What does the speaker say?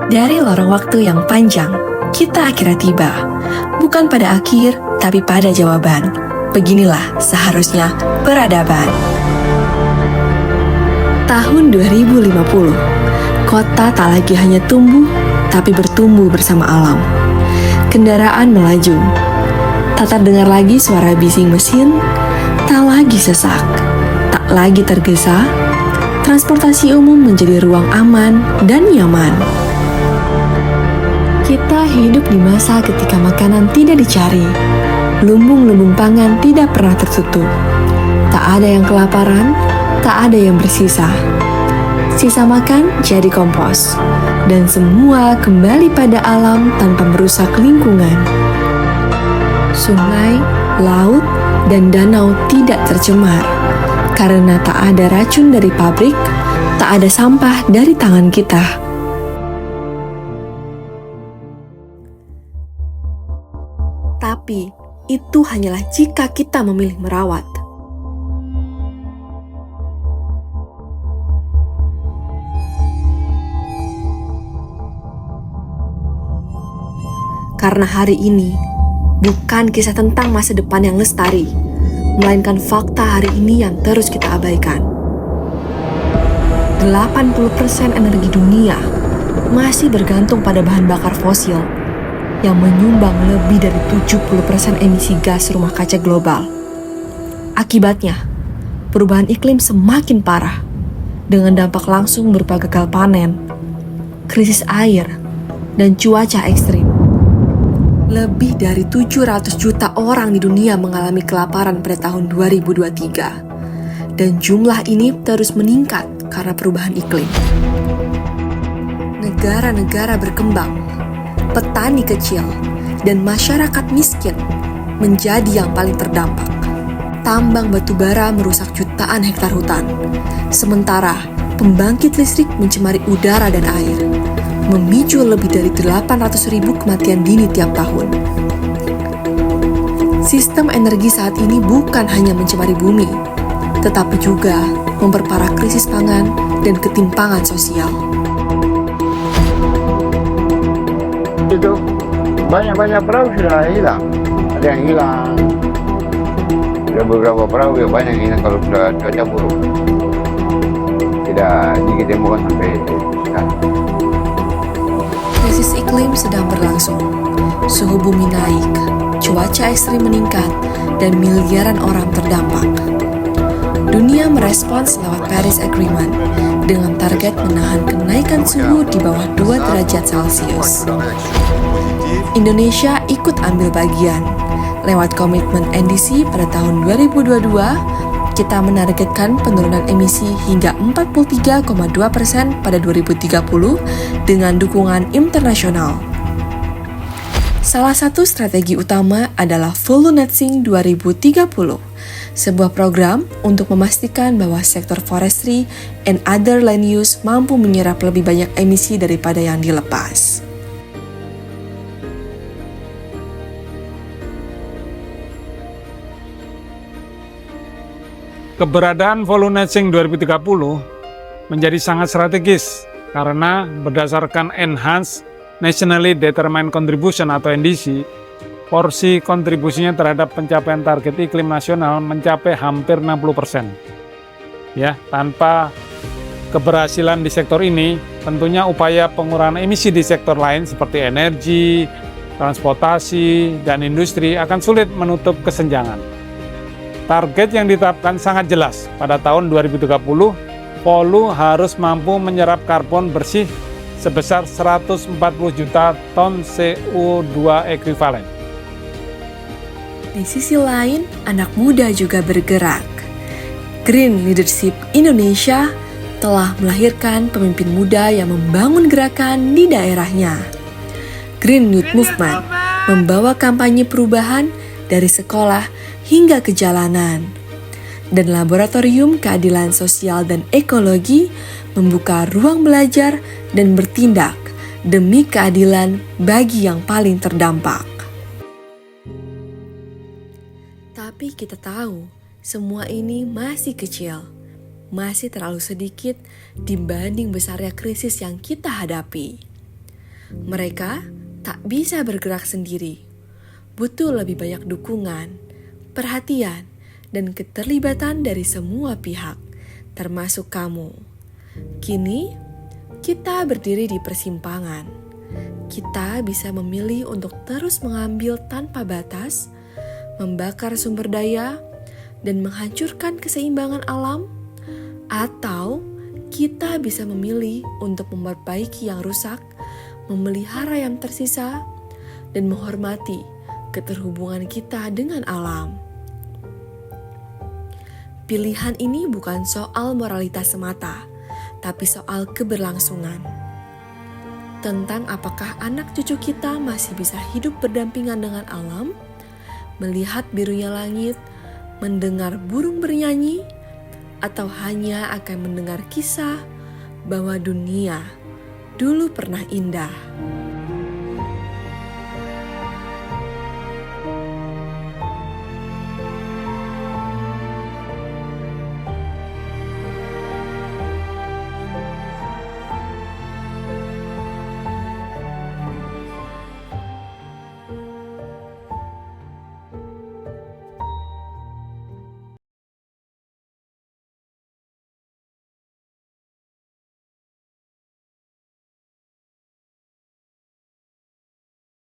Dari lorong waktu yang panjang, kita akhirnya tiba. Bukan pada akhir, tapi pada jawaban. Beginilah seharusnya peradaban. Tahun 2050, kota tak lagi hanya tumbuh, tapi bertumbuh bersama alam. Kendaraan melaju, tak terdengar lagi suara bising mesin, tak lagi sesak, tak lagi tergesa. Transportasi umum menjadi ruang aman dan nyaman. Kita hidup di masa ketika makanan tidak dicari, lumbung-lumbung pangan tidak pernah tertutup. Tak ada yang kelaparan, tak ada yang bersisa. Sisa makan jadi kompos, dan semua kembali pada alam tanpa merusak lingkungan. Sungai, laut, dan danau tidak tercemar, karena tak ada racun dari pabrik, tak ada sampah dari tangan kita. Tapi, itu hanyalah jika kita memilih merawat. Karena hari ini bukan kisah tentang masa depan yang lestari, melainkan fakta hari ini yang terus kita abaikan. 80% energi dunia masih bergantung pada bahan bakar fosil yang menyumbang lebih dari 70% emisi gas rumah kaca global. Akibatnya, perubahan iklim semakin parah, dengan dampak langsung berupa gagal panen, krisis air, dan cuaca ekstrim. Lebih dari 700 juta orang di dunia mengalami kelaparan pada tahun 2023, dan jumlah ini terus meningkat karena perubahan iklim. Negara-negara berkembang, petani kecil, dan masyarakat miskin menjadi yang paling terdampak. Tambang batu bara merusak jutaan hektar hutan, sementara pembangkit listrik mencemari udara dan air, memicu lebih dari 800.000 kematian dini tiap tahun. Sistem energi saat ini bukan hanya mencemari bumi, tetapi juga memperparah krisis pangan dan ketimpangan sosial. Itu banyak perahu sudah hilang, ada yang hilang, ada beberapa perahu yang banyak yang hilang kalau sudah cuaca buruk, tidak ditemukan sampai sekarang. Krisis iklim sedang berlangsung, suhu bumi naik, cuaca ekstrim meningkat, dan miliaran orang terdampak. Dunia merespons lewat Paris Agreement dengan target menahan kenaikan suhu di bawah 2 derajat Celcius. Indonesia ikut ambil bagian. Lewat komitmen NDC pada tahun 2022, kita menargetkan penurunan emisi hingga 43,2% pada 2030 dengan dukungan internasional. Salah satu strategi utama adalah Full Net Sink 2030, sebuah program untuk memastikan bahwa sektor forestry and other land use mampu menyerap lebih banyak emisi daripada yang dilepas. Keberadaan Full Net Sink 2030 menjadi sangat strategis karena berdasarkan Enhanced Nationally Determined Contribution atau NDC, porsi kontribusinya terhadap pencapaian target iklim nasional mencapai hampir 60%. Ya, tanpa keberhasilan di sektor ini, tentunya upaya pengurangan emisi di sektor lain seperti energi, transportasi, dan industri akan sulit menutup kesenjangan. Target yang ditetapkan sangat jelas. Pada tahun 2030, Polu harus mampu menyerap karbon bersih sebesar 140 juta ton CO2 ekuivalen. Di sisi lain, anak muda juga bergerak. Green Leadership Indonesia telah melahirkan pemimpin muda yang membangun gerakan di daerahnya. Green Youth Movement membawa kampanye perubahan dari sekolah hingga ke jalanan. Dan Laboratorium Keadilan Sosial dan Ekologi membuka ruang belajar dan bertindak demi keadilan bagi yang paling terdampak. Tapi kita tahu, semua ini masih kecil, masih terlalu sedikit dibanding besarnya krisis yang kita hadapi. Mereka tak bisa bergerak sendiri, butuh lebih banyak dukungan, perhatian, dan keterlibatan dari semua pihak, termasuk kamu. Kini, kita berdiri di persimpangan. Kita bisa memilih untuk terus mengambil tanpa batas, membakar sumber daya, dan menghancurkan keseimbangan alam, atau kita bisa memilih untuk memperbaiki yang rusak, memelihara yang tersisa, dan menghormati keterhubungan kita dengan alam. Pilihan ini bukan soal moralitas semata, tapi soal keberlangsungan. Tentang apakah anak cucu kita masih bisa hidup berdampingan dengan alam, melihat birunya langit, mendengar burung bernyanyi, atau hanya akan mendengar kisah bahwa dunia dulu pernah indah.